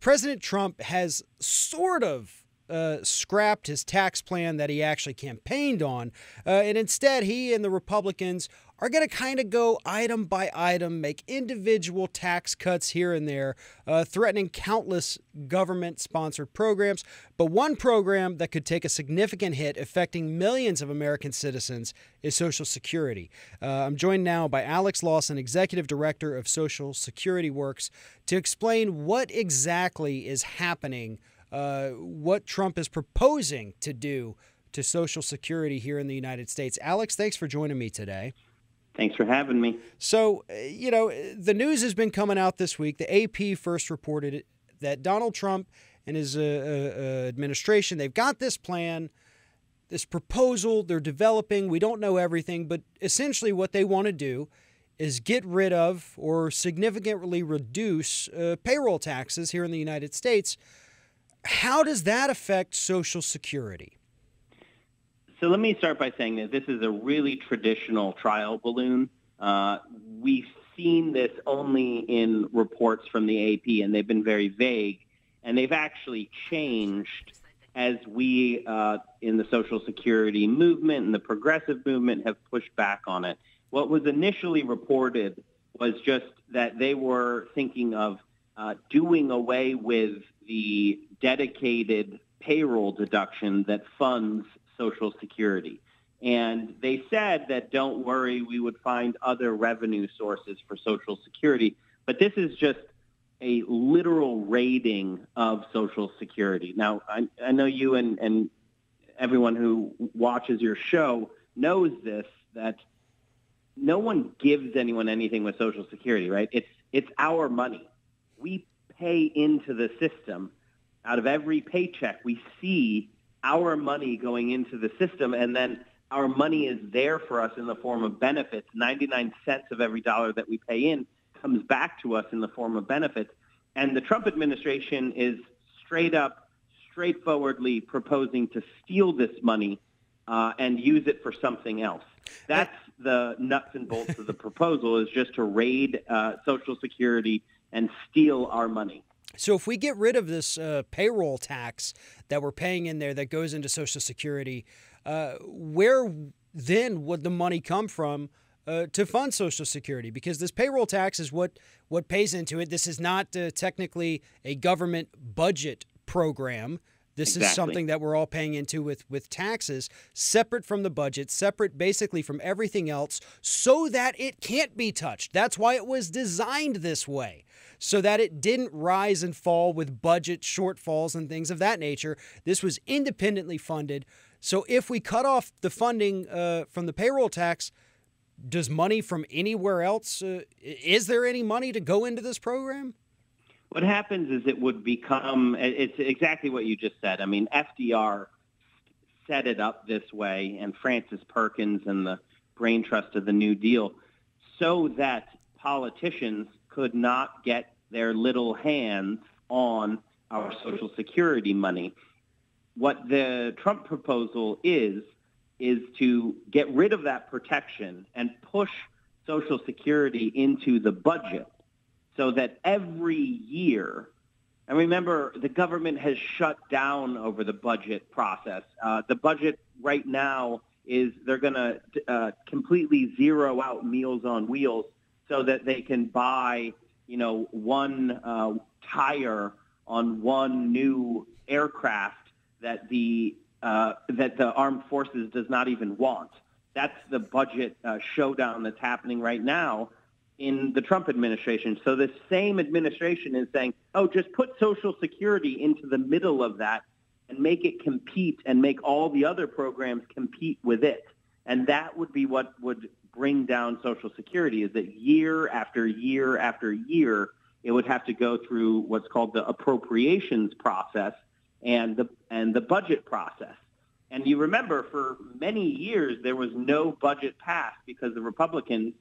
President Trump has sort of scrapped his tax plan that he actually campaigned on. And instead, he and the Republicans are going to kind of go item by item, make individual tax cuts here and there, threatening countless government-sponsored programs. But one program that could take a significant hit, affecting millions of American citizens, is Social Security. I'm joined now by Alex Lawson, Executive Director of Social Security Works, to explain what exactly is happening, what Trump is proposing to do to Social Security here in the United States. Alex, thanks for joining me today. Thanks for having me. So, the news has been coming out this week. The AP first reported that Donald Trump and his administration, they've got this plan, this proposal they're developing. We don't know everything, but essentially what they want to do is get rid of or significantly reduce payroll taxes here in the United States. How does that affect Social Security? So let me start by saying that this is a really traditional trial balloon. We've seen this only in reports from the AP, and they've been very vague, and they've actually changed as we in the Social Security movement and the progressive movement have pushed back on it. What was initially reported was just that they were thinking of doing away with the dedicated payroll deduction that funds Social Security. And they said that, don't worry, we would find other revenue sources for Social Security. But this is just a literal raiding of Social Security. Now, I know you and everyone who watches your show knows this, that no one gives anyone anything with Social Security, right? It's our money. We pay into the system. Out of every paycheck, we see our money going into the system, and then our money is there for us in the form of benefits. 99 cents of every dollar that we pay in comes back to us in the form of benefits. And the Trump administration is straightforwardly proposing to steal this money and use it for something else. That's the nuts and bolts of the proposal, is just to raid Social Security and steal our money. So if we get rid of this payroll tax that we're paying in there that goes into Social Security, where then would the money come from to fund Social Security? Because this payroll tax is what pays into it. This is not technically a government budget program. This is something that we're all paying into with taxes, separate from the budget, separate basically from everything else, so that it can't be touched. That's why it was designed this way, so that it didn't rise and fall with budget shortfalls and things of that nature. This was independently funded. So if we cut off the funding from the payroll tax, does money from anywhere else, is there any money to go into this program? What happens is it would become, it's exactly what you just said. I mean, FDR set it up this way, and Francis Perkins and the brain trust of the New Deal, so that politicians could not get their little hands on our Social Security money. What the Trump proposal is to get rid of that protection and push Social Security into the budget, so that every year, and remember, the government has shut down over the budget process. The budget right now is they're going to completely zero out Meals on Wheels so that they can buy, one tire on one new aircraft that the armed forces does not even want. That's the budget showdown that's happening right now in the Trump administration. So the same administration is saying, just put Social Security into the middle of that and make it compete and make all the other programs compete with it. And that would be what would bring down Social Security, is that year after year after year, it would have to go through what's called the appropriations process and the budget process. And you remember, for many years, there was no budget passed because the Republicans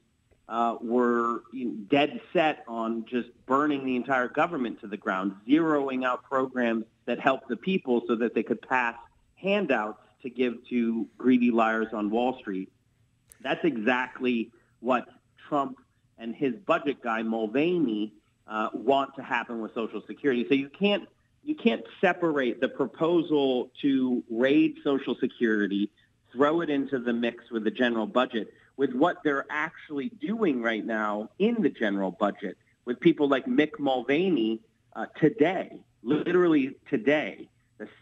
were dead set on just burning the entire government to the ground, zeroing out programs that help the people so that they could pass handouts to give to greedy liars on Wall Street. That's exactly what Trump and his budget guy, Mulvaney, want to happen with Social Security. So you can't separate the proposal to raid Social Security, throw it into the mix with the general budget, with what they're actually doing right now in the general budget with people like Mick Mulvaney today, literally today,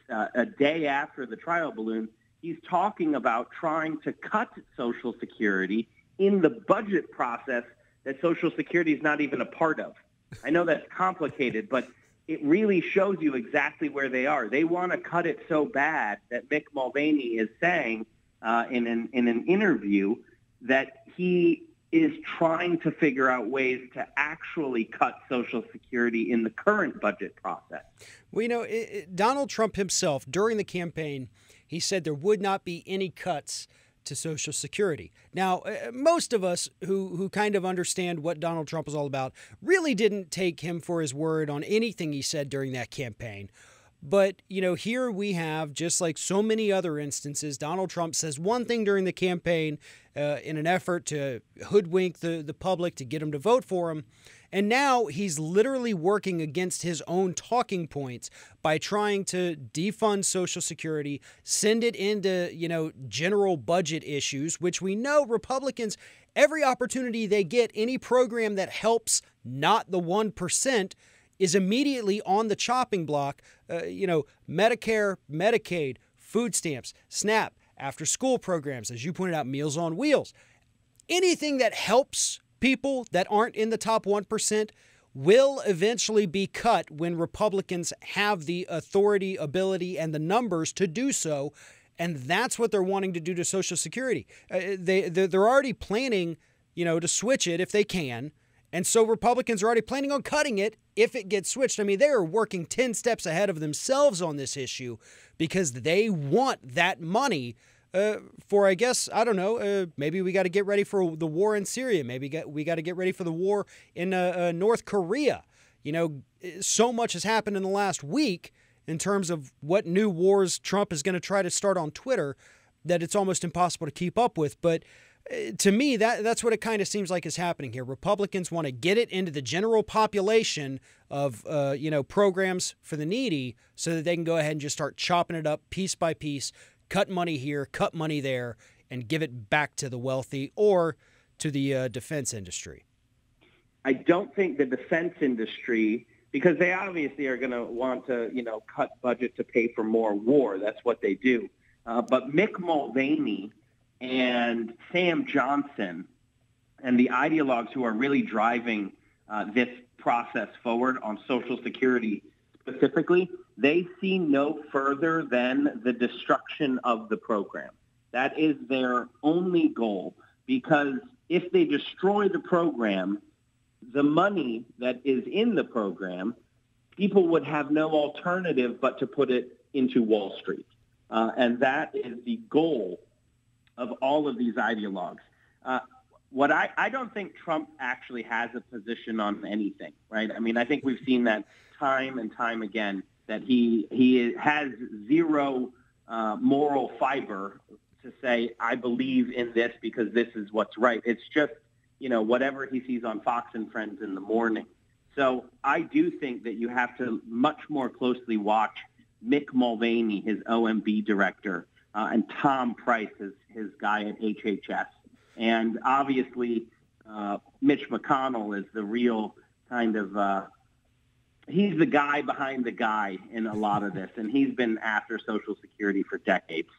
a day after the trial balloon. He's talking about trying to cut Social Security in the budget process that Social Security is not even a part of. I know that's complicated, but it really shows you exactly where they are. They want to cut it so bad that Mick Mulvaney is saying in an interview that he is trying to figure out ways to actually cut Social Security in the current budget process. Well, Donald Trump himself, during the campaign, he said there would not be any cuts to Social Security. Now, most of us who kind of understand what Donald Trump is all about really didn't take him for his word on anything he said during that campaign. But, here we have, just like so many other instances, Donald Trump says one thing during the campaign in an effort to hoodwink the public to get them to vote for him. And now he's literally working against his own talking points by trying to defund Social Security, send it into, general budget issues, which we know Republicans, every opportunity they get, any program that helps not the 1%, is immediately on the chopping block. Medicare, Medicaid, food stamps, SNAP, after-school programs, as you pointed out, Meals on Wheels. Anything that helps people that aren't in the top 1% will eventually be cut when Republicans have the authority, ability, and the numbers to do so. And that's what they're wanting to do to Social Security. They're already planning, to switch it if they can. And so Republicans are already planning on cutting it if it gets switched. I mean, they are working 10 steps ahead of themselves on this issue because they want that money for, I guess, I don't know, maybe we got to get ready for the war in Syria. Maybe we got to get ready for the war in North Korea. So much has happened in the last week in terms of what new wars Trump is going to try to start on Twitter that it's almost impossible to keep up with. But to me, that's what it kind of seems like is happening here. Republicans want to get it into the general population of, programs for the needy so that they can go ahead and just start chopping it up piece by piece, cut money here, cut money there, and give it back to the wealthy or to the defense industry. I don't think the defense industry, because they obviously are going to want to, cut budget to pay for more war. That's what they do. But Mick Mulvaney and Sam Johnson and the ideologues who are really driving this process forward on Social Security specifically, they see no further than the destruction of the program. That is their only goal, because if they destroy the program, the money that is in the program, people would have no alternative but to put it into Wall Street. And that is the goal of all of these ideologues. I don't think Trump actually has a position on anything, right? I mean, I think we've seen that time and time again, that he has zero moral fiber to say, I believe in this because this is what's right. It's just, whatever he sees on Fox and Friends in the morning. So I do think that you have to much more closely watch Mick Mulvaney, his OMB director, and Tom Price, his guy at HHS. And obviously, Mitch McConnell is the real kind of, he's the guy behind the guy in a lot of this. And he's been after Social Security for decades.